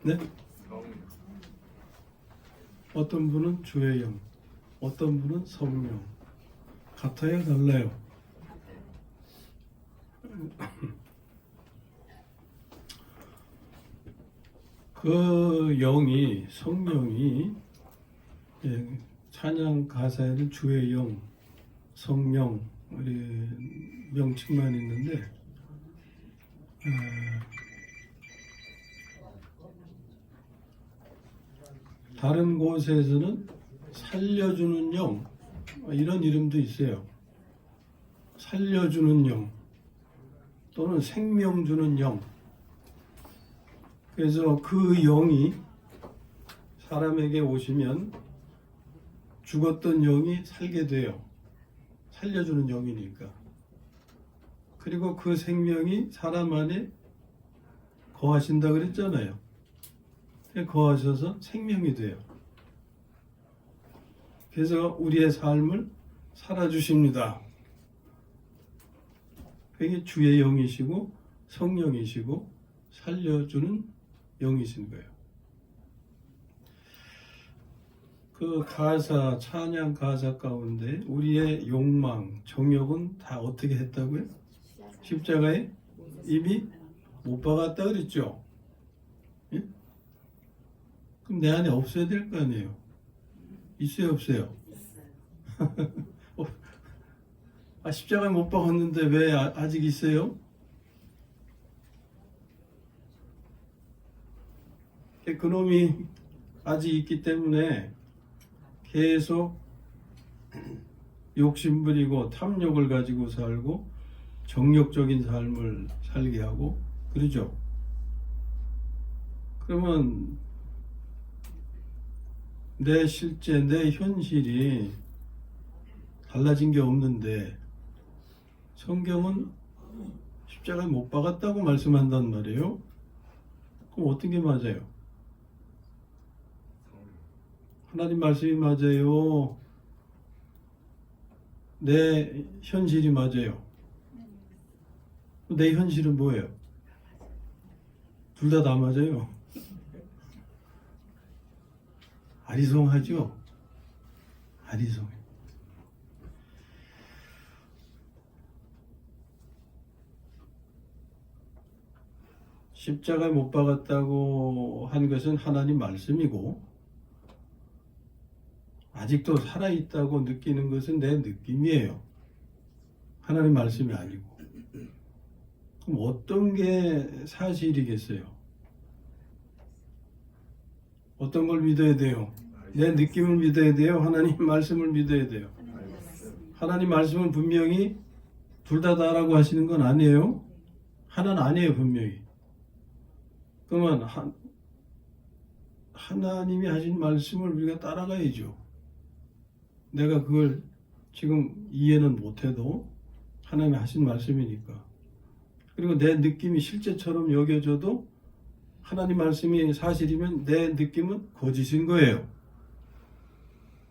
네? 어떤 분은 주의 영, 어떤 분은 성령. 같아요, 달라요? 그 영이, 성령이, 찬양 가사에는 주의 영, 성령, 우리 명칭만 있는데, 다른 곳에서는 살려주는 영, 이런 이름도 있어요. 살려주는 영, 또는 생명 주는 영. 그래서 그 영이 사람에게 오시면 죽었던 영이 살게 돼요. 살려주는 영이니까. 그리고 그 생명이 사람 안에 거하신다 그랬잖아요. 거하셔서 생명이 돼요. 그래서 우리의 삶을 살아주십니다. 그게 주의 영이시고 성령이시고 살려주는 영이신 거예요. 그 가사, 찬양 가사 가운데 우리의 욕망, 정욕은 다 어떻게 했다고요? 십자가에 이미 못 박았다 그랬죠? 예? 그럼 내 안에 없어야 될 거 아니에요? 있어요, 없어요? 십자가에 못 박았는데 왜 아직 있어요? 그놈이 아직 있기 때문에 계속 욕심부리고 탐욕을 가지고 살고 정욕적인 삶을 살게 하고 그러죠. 그러면 내 실제, 내 현실이 달라진 게 없는데 성경은 십자가에 못 박았다고 말씀한단 말이에요. 그럼 어떤 게 맞아요? 하나님 말씀이 맞아요? 내 현실이 맞아요? 내 현실은 뭐예요? 둘 다 맞아요. 아리송하죠? 아리송해. 십자가에 못 박았다고 한 것은 하나님 말씀이고 아직도 살아있다고 느끼는 것은 내 느낌이에요. 하나님 말씀이 아니고. 그럼 어떤 게 사실이겠어요? 어떤 걸 믿어야 돼요? 내 느낌을 믿어야 돼요? 하나님 말씀을 믿어야 돼요? 하나님 말씀은 분명히 둘 다라고 하시는 건 아니에요. 하나는 아니에요, 분명히. 그러면 하나님이 하신 말씀을 우리가 따라가야죠. 내가 그걸 지금 이해는 못해도 하나님이 하신 말씀이니까. 그리고 내 느낌이 실제처럼 여겨져도 하나님 말씀이 사실이면 내 느낌은 거짓인 거예요.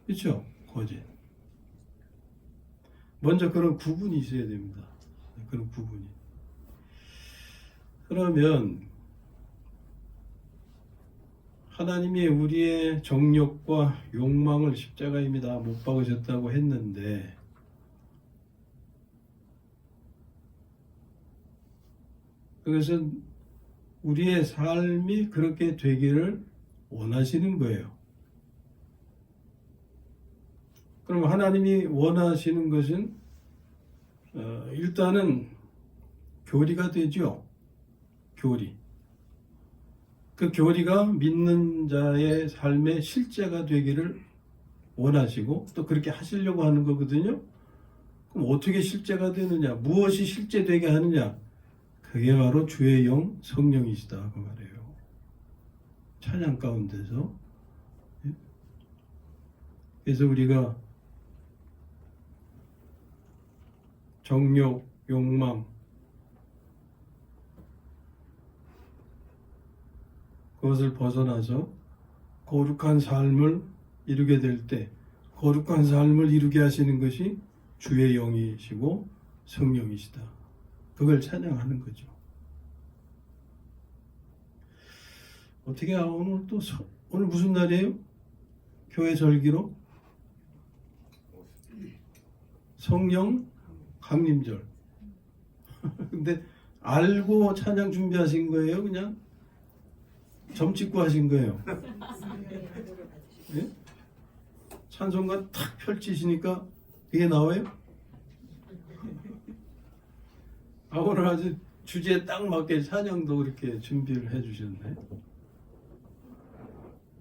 그렇죠? 거짓. 먼저 그런 구분이 있어야 됩니다. 그런 구분이. 그러면 하나님이 우리의 정욕과 욕망을 십자가입니다. 못 박으셨다고 했는데 그것은 우리의 삶이 그렇게 되기를 원하시는 거예요. 그럼 하나님이 원하시는 것은 일단은 교리가 되죠. 교리. 그 교리가 믿는 자의 삶의 실제가 되기를 원하시고 또 그렇게 하시려고 하는 거거든요. 그럼 어떻게 실제가 되느냐? 무엇이 실제되게 하느냐? 그게 바로 주의 영 성령이시다 그 말이에요. 찬양 가운데서. 그래서 우리가 정욕, 욕망 그것을 벗어나서 거룩한 삶을 이루게 될 때 거룩한 삶을 이루게 하시는 것이 주의 영이시고 성령이시다. 그걸 찬양하는 거죠. 어떻게 오늘 또 오늘 무슨 날이에요? 교회 절기로 성령 강림절. 근데 알고 찬양 준비하신 거예요? 그냥 점 찍고 하신 거예요? 예? 찬송가 탁 펼치시니까 그게 나와요? 오늘 아주 주제에 딱 맞게 찬양도 그렇게 준비를 해주셨네.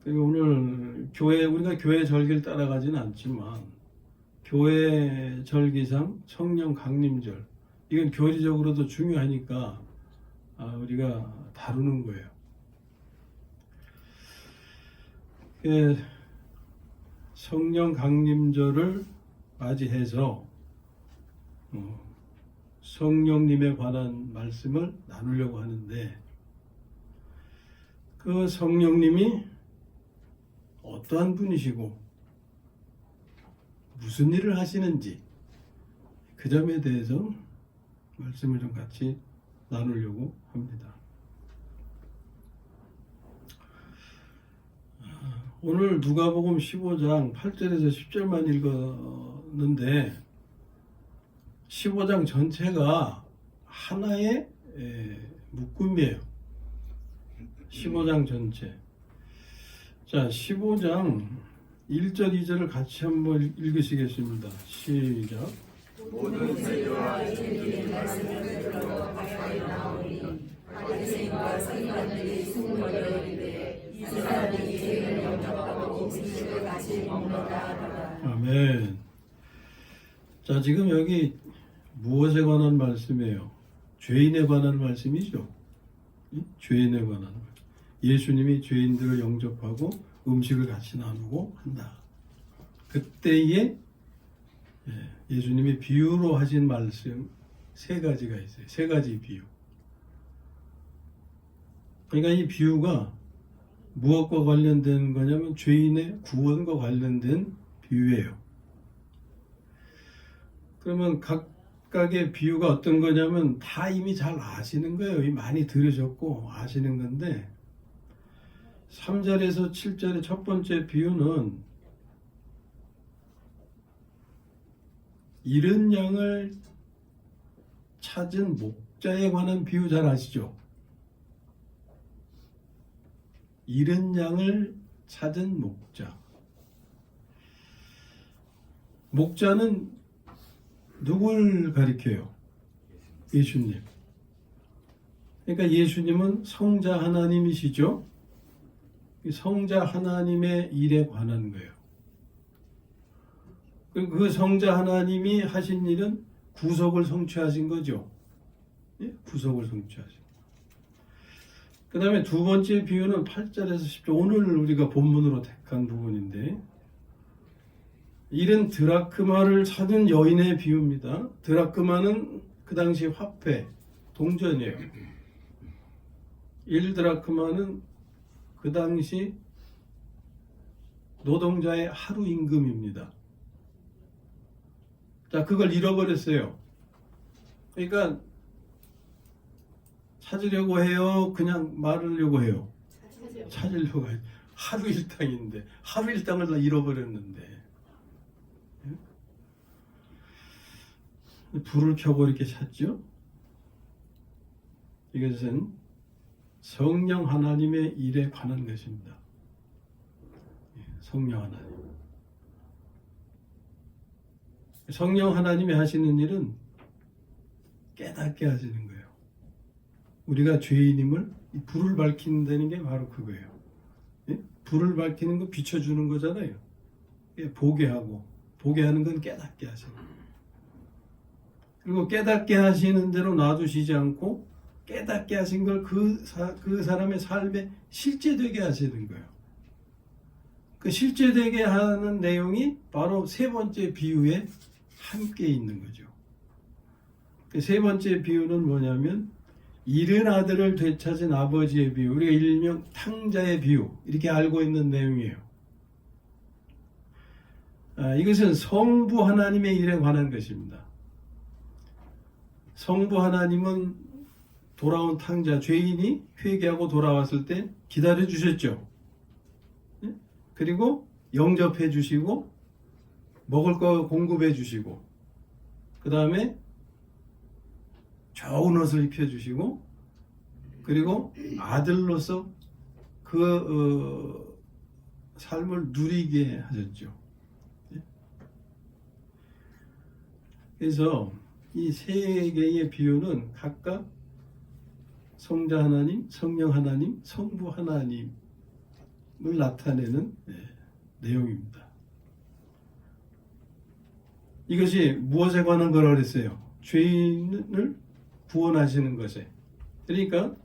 그리고 오늘 우리가 교회 절기를 따라가지는 않지만 교회 절기상 성령 강림절, 이건 교리적으로도 중요하니까 우리가 다루는 거예요. 성령 강림절을 맞이해서 성령님에 관한 말씀을 나누려고 하는데, 그 성령님이 어떠한 분이시고 무슨 일을 하시는지 그 점에 대해서 말씀을 좀 같이 나누려고 합니다. 오늘 누가복음 15장 8절에서 10절만 읽었는데 15장 전체가 하나의 묶음이에요. 15장 전체. 자, 15장 1절, 2절을 같이 한번 읽으시겠습니다. 시작. 모든 세계와 진리의 말씀을 들어 가까이 나오니 바리새인과 서기관들이 수군거려 이르되 이 사람이 죄를 영접하고 음식을 같이 먹는다 하더라. 아멘. 자, 지금 여기 무엇에 관한 말씀이에요? 죄인에 관한 말씀이죠. 죄인에 관한 말씀. 예수님이 죄인들을 영접하고 음식을 같이 나누고 한다. 그때에 예수님이 비유로 하신 말씀 세 가지가 있어요. 세 가지 비유. 그러니까 이 비유가 무엇과 관련된 거냐면 죄인의 구원과 관련된 비유예요. 그러면 각각의 비유가 어떤 거냐면 다 이미 잘 아시는 거예요. 많이 들으셨고 아시는 건데, 3절에서 7절의 첫 번째 비유는 잃은 양을 찾은 목자에 관한 비유 잘 아시죠? 잃은 양을 찾은 목자. 목자는 누굴 가리켜요? 예수님. 그러니까 예수님은 성자 하나님이시죠? 성자 하나님의 일에 관한 거예요. 그 성자 하나님이 하신 일은 구속을 성취하신 거죠. 예? 구속을 성취하신. 그 다음에 두 번째 비유는 8절에서 10절, 오늘 우리가 본문으로 택한 부분인데, 잃은 드라크마를 찾은 여인의 비유입니다. 드라크마는 그 당시 화폐, 동전이에요. 1드라크마는 그 당시 노동자의 하루 임금입니다. 자, 그걸 잃어버렸어요. 그러니까 찾으려고 해요? 그냥 말하려고 해요? 찾으려고 해요. 하루 일당인데, 하루 일당을 다 잃어버렸는데. 불을 켜고 이렇게 찾죠? 이것은 성령 하나님의 일에 관한 것입니다. 성령 하나님. 성령 하나님이 하시는 일은 깨닫게 하시는 거예요. 우리가 죄인임을 불을 밝힌다는 게 바로 그거예요. 불을 밝히는 거 비춰주는 거잖아요. 보게 하고, 보게 하는 건 깨닫게 하시는 거예요. 그리고 깨닫게 하시는 대로 놔두시지 않고 깨닫게 하신 걸 그 사람의 삶에 실제되게 하시는 거예요. 그 실제되게 하는 내용이 바로 세 번째 비유에 함께 있는 거죠. 그 세 번째 비유는 뭐냐면 잃은 아들을 되찾은 아버지의 비유, 우리가 일명 탕자의 비유, 이렇게 알고 있는 내용이에요. 이것은 성부 하나님의 일에 관한 것입니다. 성부 하나님은 돌아온 탕자 죄인이 회개하고 돌아왔을 때 기다려 주셨죠. 예? 그리고 영접해 주시고 먹을 거 공급해 주시고 그 다음에 좋은 옷을 입혀 주시고 그리고 아들로서 그 삶을 누리게 하셨죠. 예? 그래서 이 세 개의 비유는 각각 성자 하나님, 성령 하나님, 성부 하나님을 나타내는 내용입니다. 이것이 무엇에 관한 거라고 그랬어요? 죄인을 구원하시는 것에. 그러니까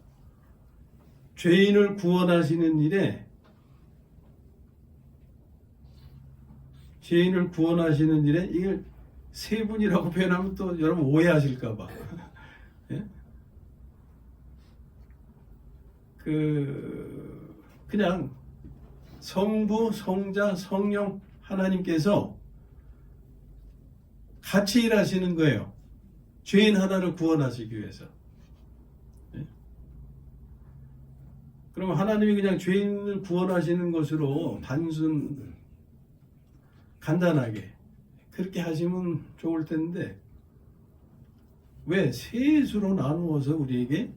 죄인을 구원하시는 일에 이걸 세 분이라고 표현하면 또 여러분 오해하실까 봐. 예? 그냥 성부, 성자, 성령 하나님께서 같이 일하시는 거예요. 죄인 하나를 구원하시기 위해서. 예? 그럼 하나님이 그냥 죄인을 구원하시는 것으로 간단하게 그렇게 하시면 좋을 텐데 왜 셋으로 나누어서 우리에게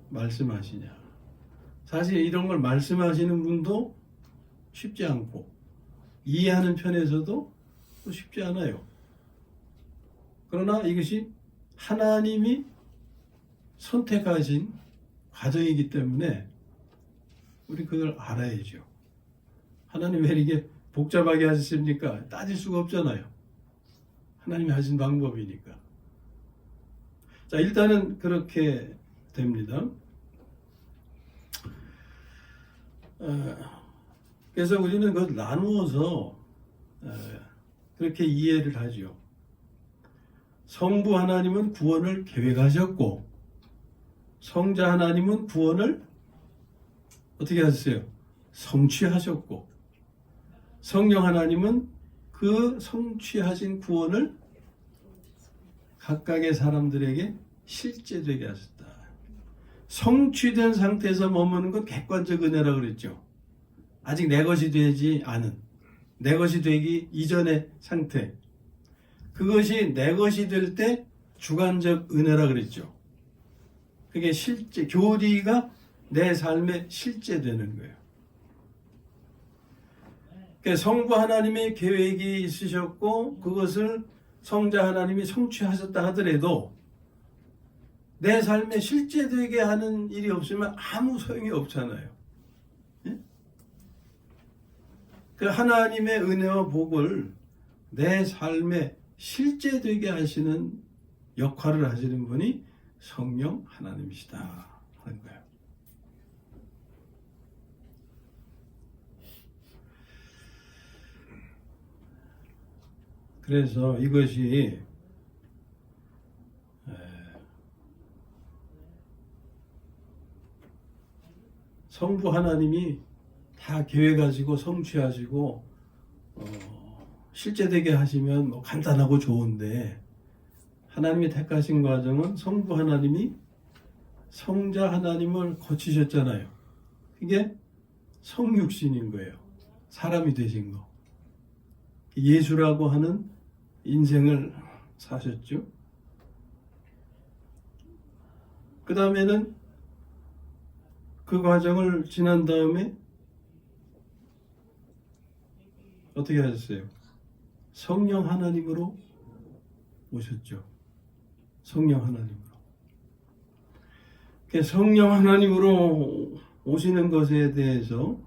말씀하시냐. 사실 이런 걸 말씀하시는 분도 쉽지 않고 이해하는 편에서도 또 쉽지 않아요. 그러나 이것이 하나님이 선택하신 과정이기 때문에 우리 그걸 알아야죠. 하나님 왜 이렇게 복잡하게 하셨습니까? 따질 수가 없잖아요. 하나님이 하신 방법이니까. 자, 일단은 그렇게 됩니다. 그래서 우리는 그걸 나누어서 그렇게 이해를 하죠. 성부 하나님은 구원을 계획하셨고 성자 하나님은 구원을 어떻게 하셨어요? 성취하셨고 성령 하나님은 그 성취하신 구원을 각각의 사람들에게 실제되게 하셨다. 성취된 상태에서 머무는 건 객관적 은혜라고 그랬죠. 아직 내 것이 되지 않은, 내 것이 되기 이전의 상태. 그것이 내 것이 될 때 주관적 은혜라고 그랬죠. 그게 실제, 교리가 내 삶에 실제되는 거예요. 그러니까 성부 하나님의 계획이 있으셨고 그것을 성자 하나님이 성취하셨다 하더라도 내 삶에 실제되게 하는 일이 없으면 아무 소용이 없잖아요. 예? 그 하나님의 은혜와 복을 내 삶에 실제되게 하시는 역할을 하시는 분이 성령 하나님이시다 하는 거예요. 그래서 이것이 성부 하나님이 다 계획하시고 성취하시고 실제되게 하시면 뭐 간단하고 좋은데 하나님이 택하신 과정은 성부 하나님이 성자 하나님을 거치셨잖아요. 그게 성육신인 거예요. 사람이 되신 거. 예수라고 하는 인생을 사셨죠. 그 다음에는 그 과정을 지난 다음에 어떻게 하셨어요? 성령 하나님으로 오셨죠. 성령 하나님으로. 성령 하나님으로 오시는 것에 대해서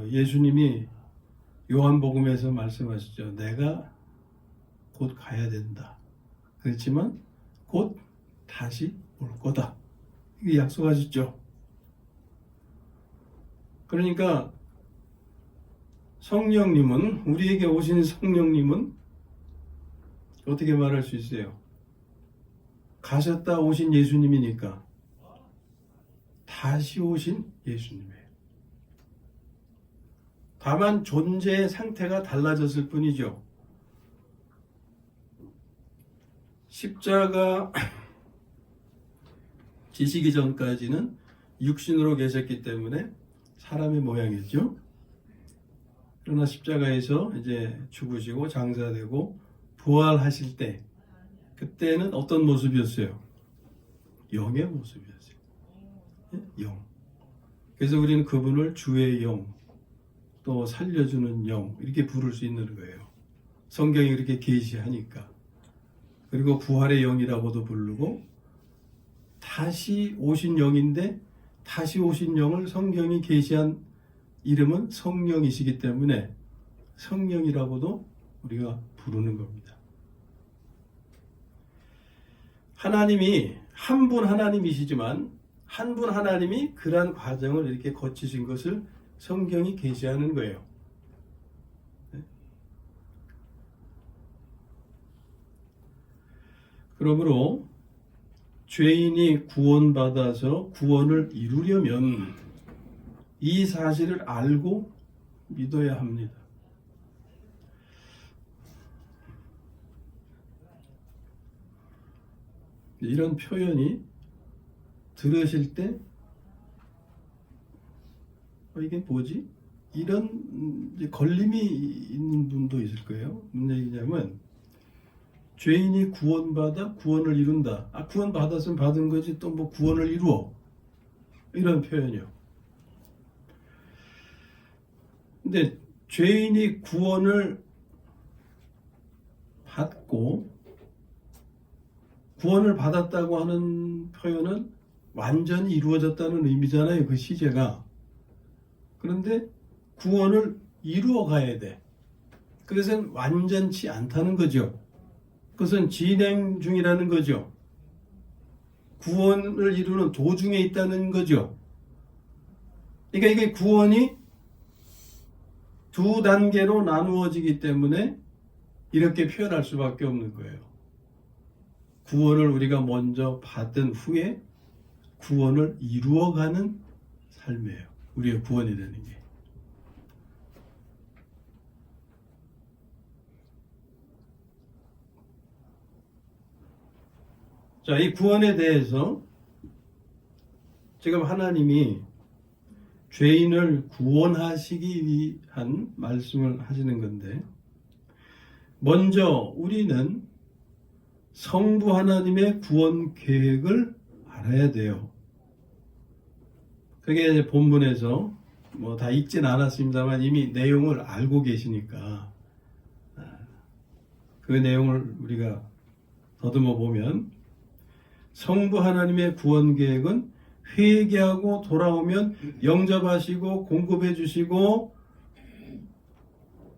예수님이 요한복음에서 말씀하시죠. 내가 곧 가야 된다. 그렇지만 곧 다시 올 거다. 이게 약속하셨죠. 그러니까 성령님은, 우리에게 오신 성령님은 어떻게 말할 수 있어요? 가셨다 오신 예수님이니까 다시 오신 예수님이에요. 다만 존재의 상태가 달라졌을 뿐이죠. 십자가 지시기 전까지는 육신으로 계셨기 때문에 사람의 모양이죠. 그러나 십자가에서 이제 죽으시고 장사되고 부활하실 때 그때는 어떤 모습이었어요? 영의 모습이었어요. 영. 그래서 우리는 그분을 주의 영, 또 살려주는 영 이렇게 부를 수 있는 거예요. 성경이 그렇게 계시하니까. 그리고 부활의 영이라고도 부르고 다시 오신 영인데 다시 오신 영을 성경이 계시한 이름은 성령이시기 때문에 성령이라고도 우리가 부르는 겁니다. 하나님이 한 분 하나님이시지만 한 분 하나님이 그러한 과정을 이렇게 거치신 것을 성경이 계시하는 거예요. 그러므로 죄인이 구원받아서 구원을 이루려면 이 사실을 알고 믿어야 합니다. 이런 표현이 들으실 때 이게 뭐지? 이런 이제 걸림이 있는 분도 있을 거예요. 무슨 얘기냐면 죄인이 구원받아 구원을 이룬다. 구원 받았으면 받은 거지 또 뭐 구원을 이루어. 이런 표현이요. 근데 죄인이 구원을 받고 구원을 받았다고 하는 표현은 완전히 이루어졌다는 의미잖아요. 그 시제가. 그런데 구원을 이루어 가야 돼. 그것은 완전치 않다는 거죠. 그것은 진행 중이라는 거죠. 구원을 이루는 도중에 있다는 거죠. 그러니까 이게 구원이 두 단계로 나누어지기 때문에 이렇게 표현할 수밖에 없는 거예요. 구원을 우리가 먼저 받은 후에 구원을 이루어가는 삶이에요. 우리의 구원이 되는 게. 자, 이 구원에 대해서 지금 하나님이 죄인을 구원하시기 위한 말씀을 하시는 건데, 먼저 우리는 성부 하나님의 구원 계획을 알아야 돼요. 그게 이제 본문에서 뭐 다 읽진 않았습니다만 이미 내용을 알고 계시니까 그 내용을 우리가 더듬어 보면 성부 하나님의 구원 계획은 회개하고 돌아오면 영접하시고 공급해 주시고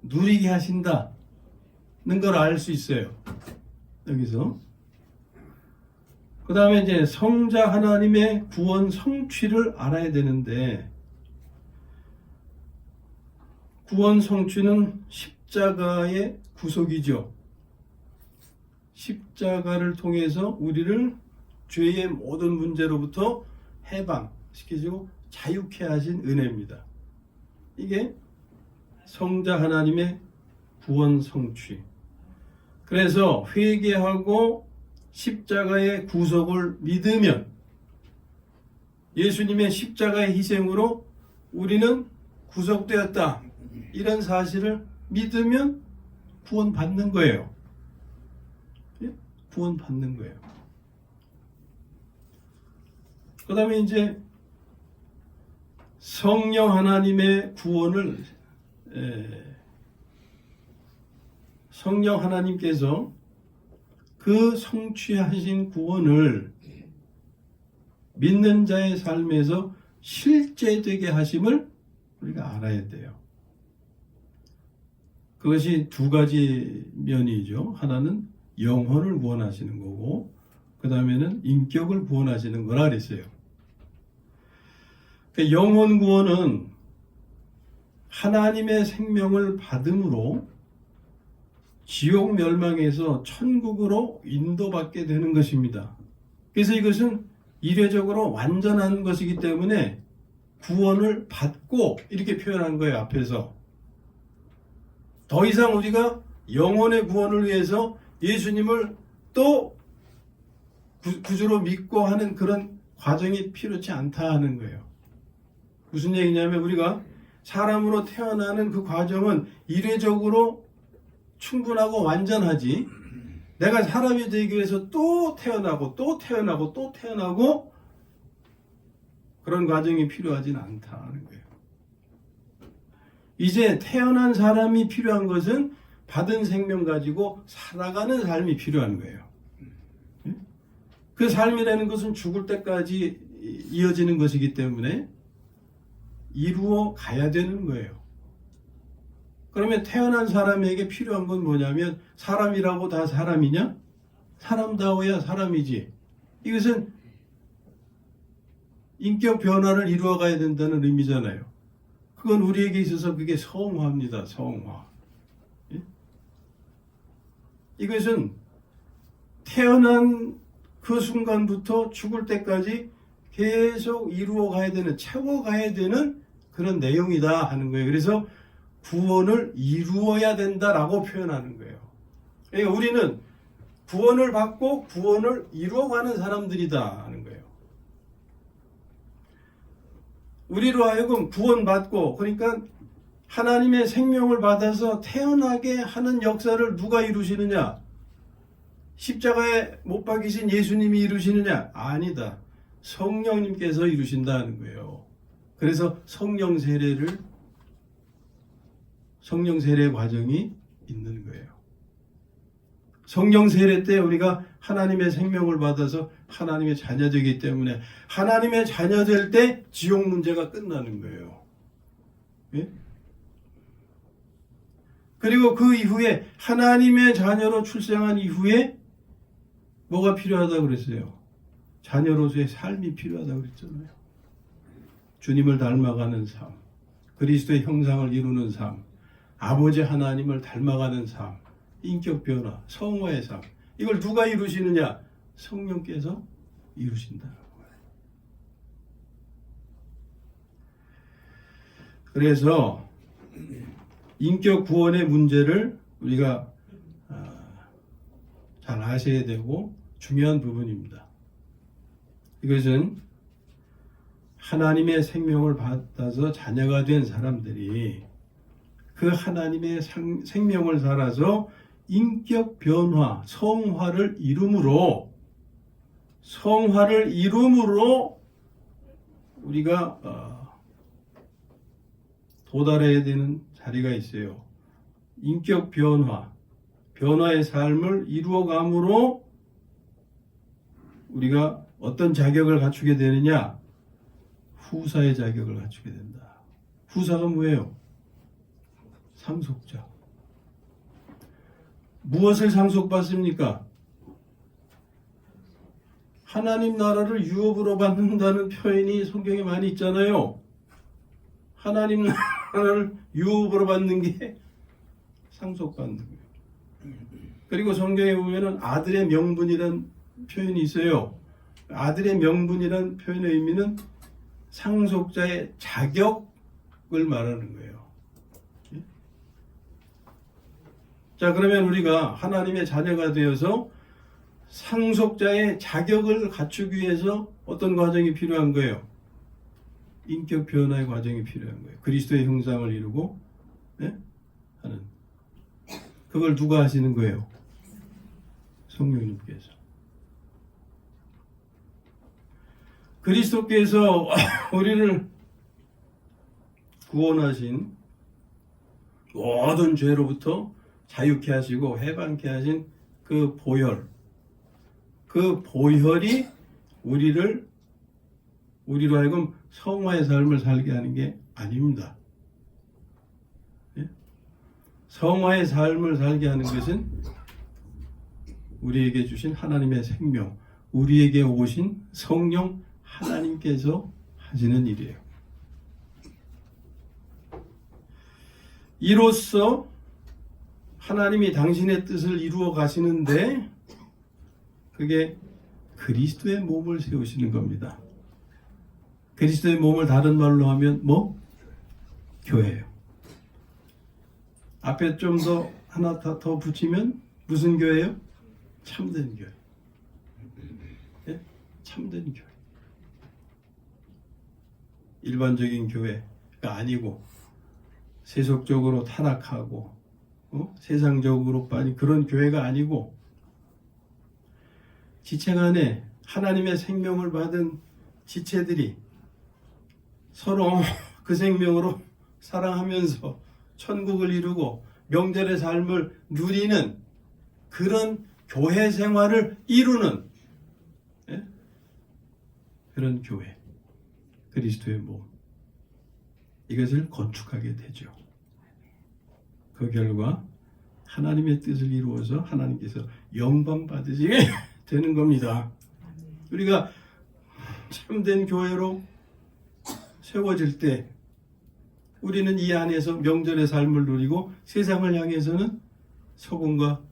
누리게 하신다는 걸 알 수 있어요. 여기서 그 다음에 이제 성자 하나님의 구원 성취를 알아야 되는데, 구원 성취는 십자가의 구속이죠. 십자가를 통해서 우리를 죄의 모든 문제로부터 해방시키시고 자유케 하신 은혜입니다. 이게 성자 하나님의 구원 성취. 그래서 회개하고 십자가의 구속을 믿으면, 예수님의 십자가의 희생으로 우리는 구속되었다, 이런 사실을 믿으면 구원받는 거예요. 구원받는 거예요. 그 다음에 이제 성령 하나님의 구원을 성령 하나님께서 그 성취하신 구원을 믿는 자의 삶에서 실제되게 하심을 우리가 알아야 돼요. 그것이 두 가지 면이죠. 하나는 영혼을 구원하시는 거고, 그 다음에는 인격을 구원하시는 거라 그랬어요. 영혼 구원은 하나님의 생명을 받음으로 지옥 멸망에서 천국으로 인도받게 되는 것입니다. 그래서 이것은 이례적으로 완전한 것이기 때문에 구원을 받고 이렇게 표현한 거예요. 앞에서 더 이상 우리가 영혼의 구원을 위해서 예수님을 또 구주로 믿고 하는 그런 과정이 필요치 않다 하는 거예요. 무슨 얘기냐면 우리가 사람으로 태어나는 그 과정은 이례적으로 충분하고 완전하지, 내가 사람이 되기 위해서 또 태어나고 또 태어나고 또 태어나고 그런 과정이 필요하진 않다 하는 거예요. 이제 태어난 사람이 필요한 것은 받은 생명 가지고 살아가는 삶이 필요한 거예요. 그 삶이라는 것은 죽을 때까지 이어지는 것이기 때문에 이루어 가야 되는 거예요. 그러면 태어난 사람에게 필요한 건 뭐냐면, 사람이라고 다 사람이냐? 사람다워야 사람이지. 이것은 인격 변화를 이루어 가야 된다는 의미잖아요. 그건 우리에게 있어서 그게 성화입니다. 성화. 예? 이것은 태어난 그 순간부터 죽을 때까지 계속 이루어 가야 되는, 채워 가야 되는 그런 내용이다 하는 거예요. 그래서 구원을 이루어야 된다라고 표현하는 거예요. 그러니까 우리는 구원을 받고 구원을 이루어가는 사람들이다 하는 거예요. 우리로 하여금 구원받고, 그러니까 하나님의 생명을 받아서 태어나게 하는 역사를 누가 이루시느냐? 십자가에 못 박이신 예수님이 이루시느냐? 아니다. 성령님께서 이루신다는 거예요. 그래서 성령 세례 과정이 있는 거예요. 성령 세례 때 우리가 하나님의 생명을 받아서 하나님의 자녀되기 때문에 하나님의 자녀될 때 지옥 문제가 끝나는 거예요. 예? 그리고 그 이후에 하나님의 자녀로 출생한 이후에 뭐가 필요하다고 그랬어요? 자녀로서의 삶이 필요하다고 그랬잖아요. 주님을 닮아가는 삶, 그리스도의 형상을 이루는 삶, 아버지 하나님을 닮아가는 삶, 인격 변화, 성화의 삶. 이걸 누가 이루시느냐? 성령께서 이루신다는 거예요. 그래서 인격 구원의 문제를 우리가 잘 아셔야 되고 중요한 부분입니다. 이것은 하나님의 생명을 받아서 자녀가 된 사람들이 그 하나님의 생명을 살아서 인격 변화, 성화를 이룸으로 우리가 도달해야 되는 자리가 있어요. 인격 변화의 삶을 이루어감으로 우리가 어떤 자격을 갖추게 되느냐? 후사의 자격을 갖추게 된다. 후사가 뭐예요? 상속자. 무엇을 상속받습니까? 하나님 나라를 유업으로 받는다는 표현이 성경에 많이 있잖아요. 하나님 나라를 유업으로 받는 게 상속받는 거예요. 그리고 성경에 보면은 아들의 명분이라는 표현이 있어요. 아들의 명분이라는 표현의 의미는 상속자의 자격을 말하는 거예요. 자, 그러면 우리가 하나님의 자녀가 되어서 상속자의 자격을 갖추기 위해서 어떤 과정이 필요한 거예요? 인격 변화의 과정이 필요한 거예요. 그리스도의 형상을 이루고 하는. 그걸 누가 하시는 거예요? 성령님께서. 그리스도께서 우리를 구원하신 모든 죄로부터 자유케 하시고 해방케 하신 그 보혈이 우리로 하여금 성화의 삶을 살게 하는 게 아닙니다. 예? 성화의 삶을 살게 하는 것은 우리에게 주신 하나님의 생명, 우리에게 오신 성령 하나님께서 하시는 일이에요. 이로써 하나님이 당신의 뜻을 이루어 가시는데 그게 그리스도의 몸을 세우시는 겁니다. 그리스도의 몸을 다른 말로 하면 뭐? 교회예요. 앞에 좀 더 하나 더 붙이면 무슨 교회예요? 참된 교회. 예? 참된 교회. 일반적인 교회가 아니고 세속적으로 타락하고 세상적으로 빠진 그런 교회가 아니고 지체 간에 하나님의 생명을 받은 지체들이 서로 그 생명으로 사랑하면서 천국을 이루고 명절의 삶을 누리는 그런 교회 생활을 이루는 그런 교회, 그리스도의 몸, 이것을 건축하게 되죠. 그 결과 하나님의 뜻을 이루어서 하나님께서 영광 받으시게 되는 겁니다. 우리가 참된 교회로 세워질 때 우리는 이 안에서 명절의 삶을 누리고 세상을 향해서는 소금과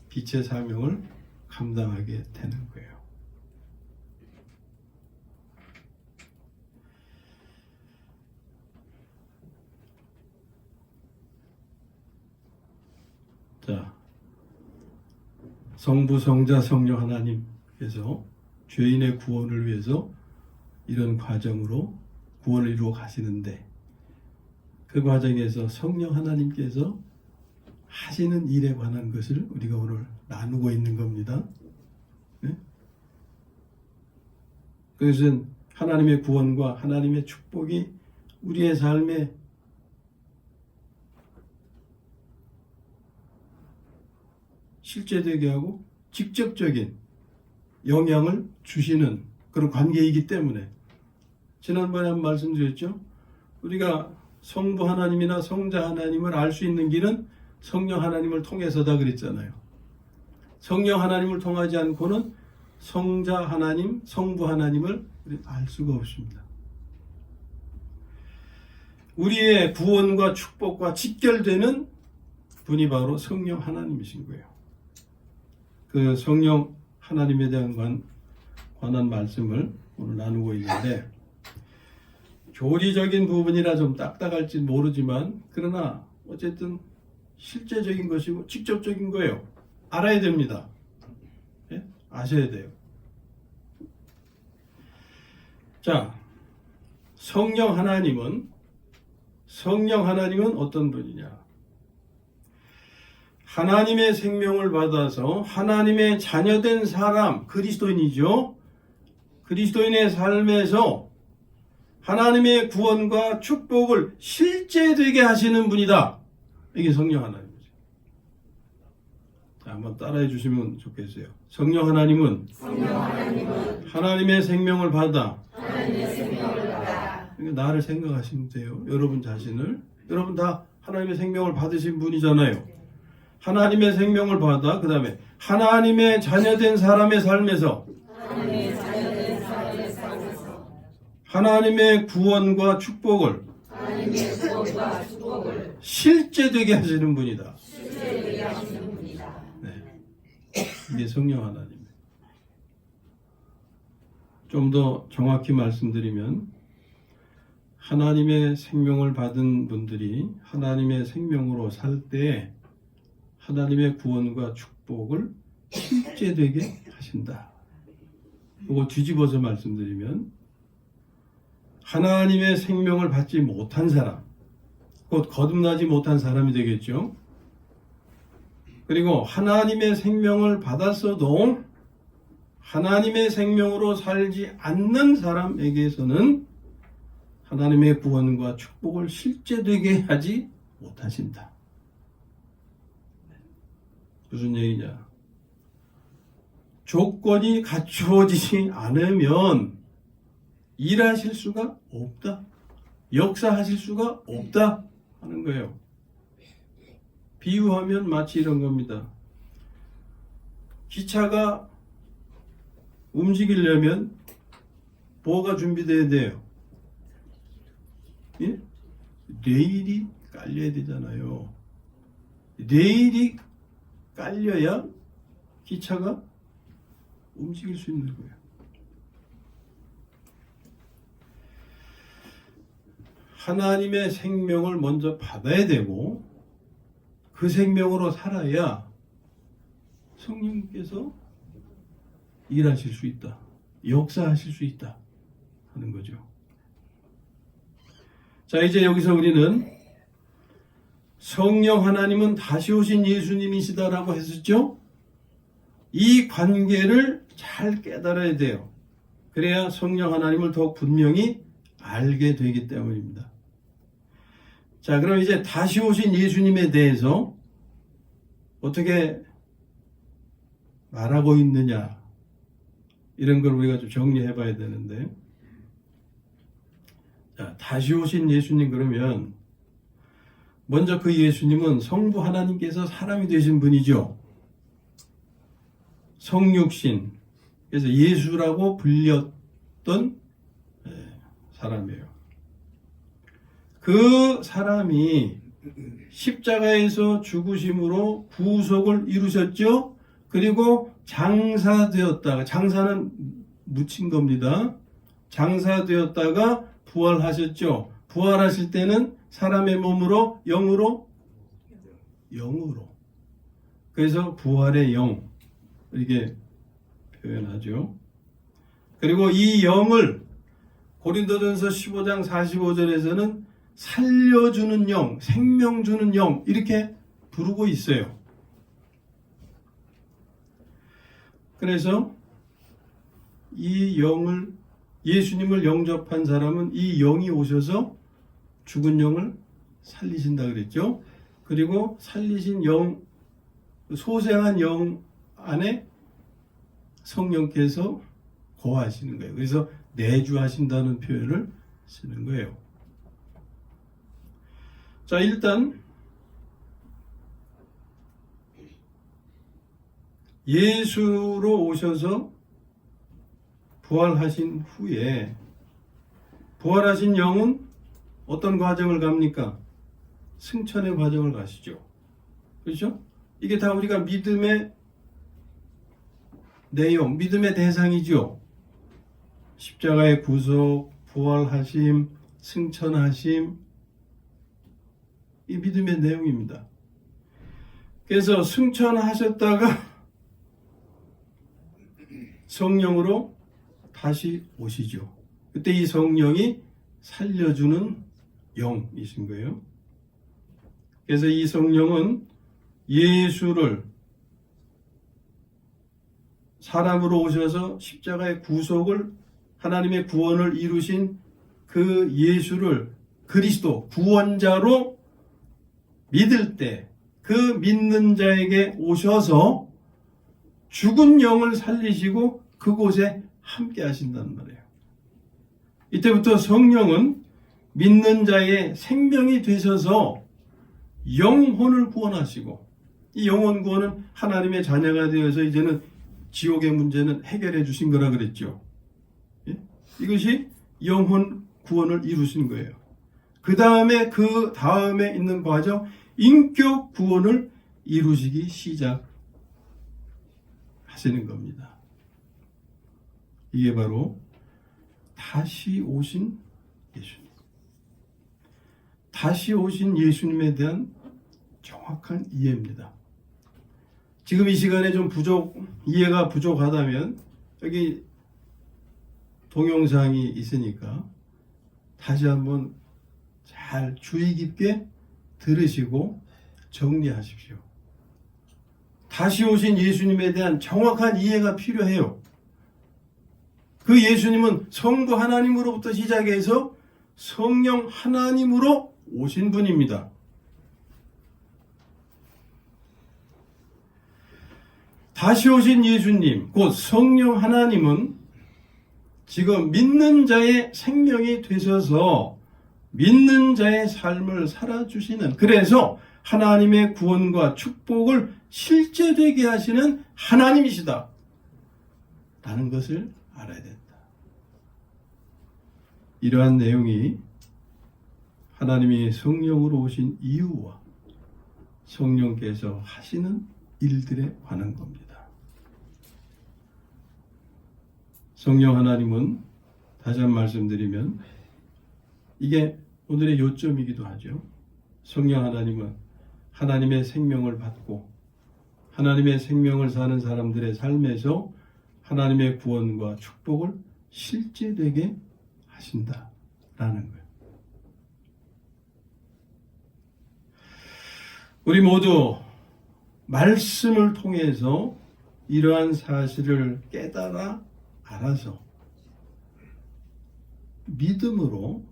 빛의 사명을 감당하게 되는 거예요. 자, 성부, 성자, 성령 하나님께서 죄인의 구원을 위해서 이런 과정으로 구원을 이루어 가시는데 그 과정에서 성령 하나님께서 하시는 일에 관한 것을 우리가 오늘 나누고 있는 겁니다. 네? 그것은 하나님의 구원과 하나님의 축복이 우리의 삶에 실제되게 하고 직접적인 영향을 주시는 그런 관계이기 때문에 지난번에 한 말씀드렸죠. 우리가 성부 하나님이나 성자 하나님을 알 수 있는 길은 성령 하나님을 통해서다 그랬잖아요. 성령 하나님을 통하지 않고는 성자 하나님, 성부 하나님을 알 수가 없습니다. 우리의 구원과 축복과 직결되는 분이 바로 성령 하나님이신 거예요. 그 성령 하나님에 대한 관한 말씀을 오늘 나누고 있는데 교리적인 부분이라 좀 딱딱할지 모르지만 그러나 어쨌든 실제적인 것이고 직접적인 거예요. 알아야 됩니다. 예? 아셔야 돼요. 자, 성령 하나님은 어떤 분이냐? 하나님의 생명을 받아서 하나님의 자녀된 사람, 그리스도인이죠. 그리스도인의 삶에서 하나님의 구원과 축복을 실제되게 하시는 분이다. 이게 성령 하나님이죠. 자, 한번 따라해 주시면 좋겠어요. 성령 하나님은 하나님의 생명을 받아. 그러니까 나를 생각하시면 돼요. 여러분 자신을. 여러분 다 하나님의 생명을 받으신 분이잖아요. 하나님의 생명을 받아 그 다음에 하나님의 자녀된 사람의 삶에서 하나님의 구원과 축복을 실제되게 하시는 분이다. 네. 이게 성령 하나님. 좀 더 정확히 말씀드리면 하나님의 생명을 받은 분들이 하나님의 생명으로 살 때 하나님의 구원과 축복을 실제되게 하신다. 이거 뒤집어서 말씀드리면 하나님의 생명을 받지 못한 사람, 곧 거듭나지 못한 사람이 되겠죠. 그리고 하나님의 생명을 받았어도 하나님의 생명으로 살지 않는 사람에게서는 하나님의 구원과 축복을 실제되게 하지 못하신다. 무슨 얘기냐? 조건이 갖추어지지 않으면 일하실 수가 없다. 역사하실 수가 없다 하는 거예요. 비유하면 마치 이런 겁니다. 기차가 움직이려면 뭐가 준비돼야 돼요? 예? 레일이 깔려야 되잖아요. 레일이 깔려야 기차가 움직일 수 있는 거예요. 하나님의 생명을 먼저 받아야 되고 그 생명으로 살아야 성령께서 일하실 수 있다. 역사하실 수 있다 하는 거죠. 자, 이제 여기서 우리는 성령 하나님은 다시 오신 예수님이시다라고 했었죠? 이 관계를 잘 깨달아야 돼요. 그래야 성령 하나님을 더욱 분명히 알게 되기 때문입니다. 자, 그럼 이제 다시 오신 예수님에 대해서 어떻게 말하고 있느냐, 이런 걸 우리가 좀 정리해 봐야 되는데, 자, 다시 오신 예수님, 그러면 먼저 그 예수님은 성부 하나님께서 사람이 되신 분이죠. 성육신, 그래서 예수라고 불렸던 사람이에요. 그 사람이 십자가에서 죽으심으로 구속을 이루셨죠. 그리고 장사되었다가, 장사는 묻힌 겁니다. 장사되었다가 부활하셨죠. 부활하실 때는 사람의 몸으로, 영으로. 그래서 부활의 영, 이렇게 표현하죠. 그리고 이 영을 고린도전서 15장 45절에서는 살려주는 영, 생명 주는 영, 이렇게 부르고 있어요. 그래서 이 영을, 예수님을 영접한 사람은 이 영이 오셔서 죽은 영을 살리신다 그랬죠. 그리고 살리신 영, 소생한 영 안에 성령께서 거하시는 거예요. 그래서 내주하신다는 표현을 쓰는 거예요. 자, 일단 예수로 오셔서 부활하신 후에 부활하신 영은 어떤 과정을 갑니까? 승천의 과정을 가시죠. 그렇죠? 이게 다 우리가 믿음의 내용, 믿음의 대상이죠. 십자가의 구속, 부활하심, 승천하심, 이 믿음의 내용입니다. 그래서 승천하셨다가 성령으로 다시 오시죠. 그때 이 성령이 살려주는 영이신 거예요. 그래서 이 성령은 예수를 사람으로 오셔서 십자가의 구속을, 하나님의 구원을 이루신 그 예수를 그리스도 구원자로 믿을 때 그 믿는 자에게 오셔서 죽은 영을 살리시고 그곳에 함께 하신다는 말이에요. 이때부터 성령은 믿는 자의 생명이 되셔서 영혼을 구원하시고, 이 영혼 구원은 하나님의 자녀가 되어서 이제는 지옥의 문제는 해결해 주신 거라 그랬죠. 예? 이것이 영혼 구원을 이루신 거예요. 그 다음에 있는 과정, 인격 구원을 이루시기 시작하시는 겁니다. 이게 바로 다시 오신 예수님. 다시 오신 예수님에 대한 정확한 이해입니다. 지금 이 시간에 좀 이해가 부족하다면 여기 동영상이 있으니까 다시 한번 잘 주의 깊게 들으시고 정리하십시오. 다시 오신 예수님에 대한 정확한 이해가 필요해요. 그 예수님은 성부 하나님으로부터 시작해서 성령 하나님으로 오신 분입니다. 다시 오신 예수님, 곧 성령 하나님은 지금 믿는 자의 생명이 되셔서 믿는 자의 삶을 살아주시는, 그래서 하나님의 구원과 축복을 실제되게 하시는 하나님이시다 라는 것을 알아야 된다. 이러한 내용이 하나님이 성령으로 오신 이유와 성령께서 하시는 일들에 관한 겁니다. 성령 하나님은 다시 한번 말씀드리면 이게 오늘의 요점이기도 하죠. 성령 하나님은 하나님의 생명을 받고 하나님의 생명을 사는 사람들의 삶에서 하나님의 구원과 축복을 실제되게 하신다라는 거예요. 우리 모두 말씀을 통해서 이러한 사실을 깨달아 알아서 믿음으로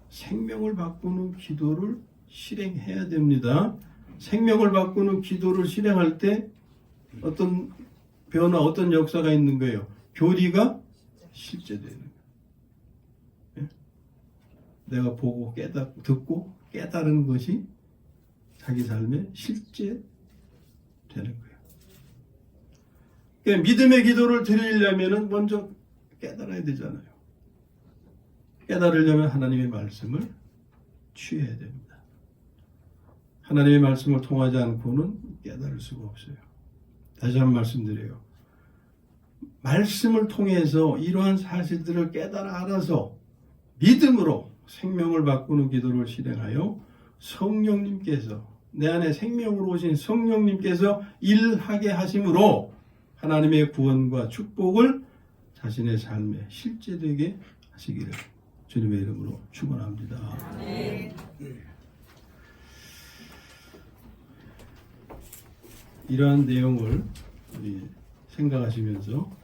생명을 바꾸는 기도를 실행해야 됩니다. 생명을 바꾸는 기도를 실행할 때 어떤 변화, 어떤 역사가 있는 거예요? 교리가 실제되는 거예요. 예? 내가 보고 듣고 깨달은 것이 자기 삶에 실제 되는 거예요. 그러니까 믿음의 기도를 드리려면 먼저 깨달아야 되잖아요. 깨달으려면 하나님의 말씀을 취해야 됩니다. 하나님의 말씀을 통하지 않고는 깨달을 수가 없어요. 다시 한번 말씀드려요. 말씀을 통해서 이러한 사실들을 깨달아 알아서 믿음으로 생명을 바꾸는 기도를 실행하여 성령님께서 내 안에 생명으로 오신 성령님께서 일하게 하심으로 하나님의 구원과 축복을 자신의 삶에 실제되게 하시기를 주님의 이름으로 축원합니다. 네. 이러한 내용을 우리 생각하시면서